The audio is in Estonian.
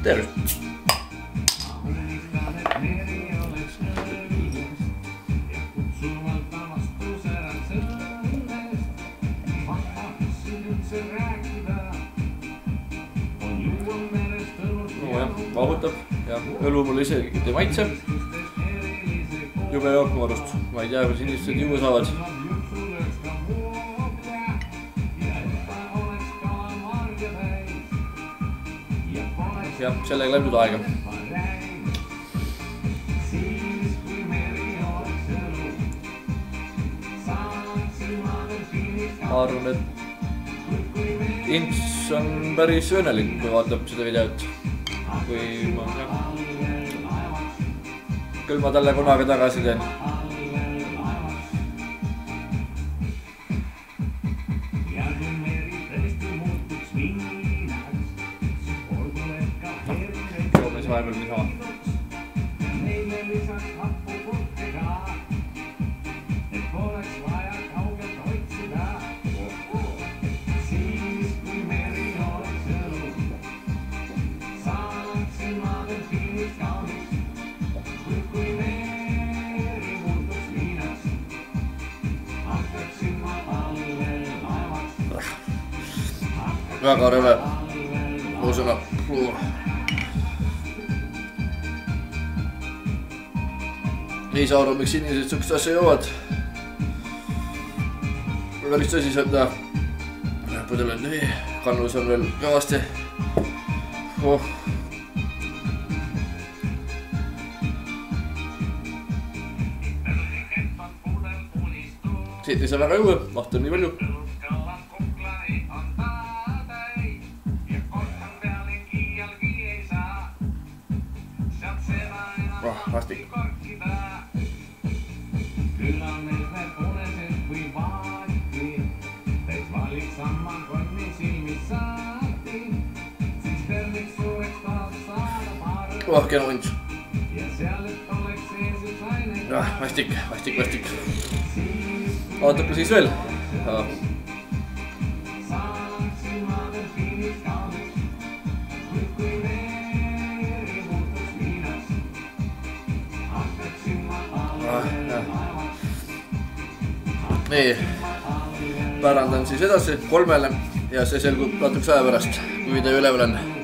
tervist! Vahutab ja õlu mulle isegi ei maitse. Jube jook mu arust. Ma ei tea, kas inimesed juua saavad. Ja sellega läheb nüüd aega. Ma arvan, et Ints on päris õnnelik, kui vaatab seda videot. Kui ma küll ma talle kunagi tagasi teen. Joome siis vahepeal niisama. Väga rõve uusena. Ei saa aru, miks inimesed sukest asja joovad. Päris tõsiselt ta põdelenud nii. Kannus on veel kõvasti. Siit ei saa väga juua, maht on nii palju. Vastik. Kena vunts. Vastik. Ootab ka siis veel. Nii, pärandan siis edasi 3-le ja see selgub natukese aja pärast, kui video üleval on.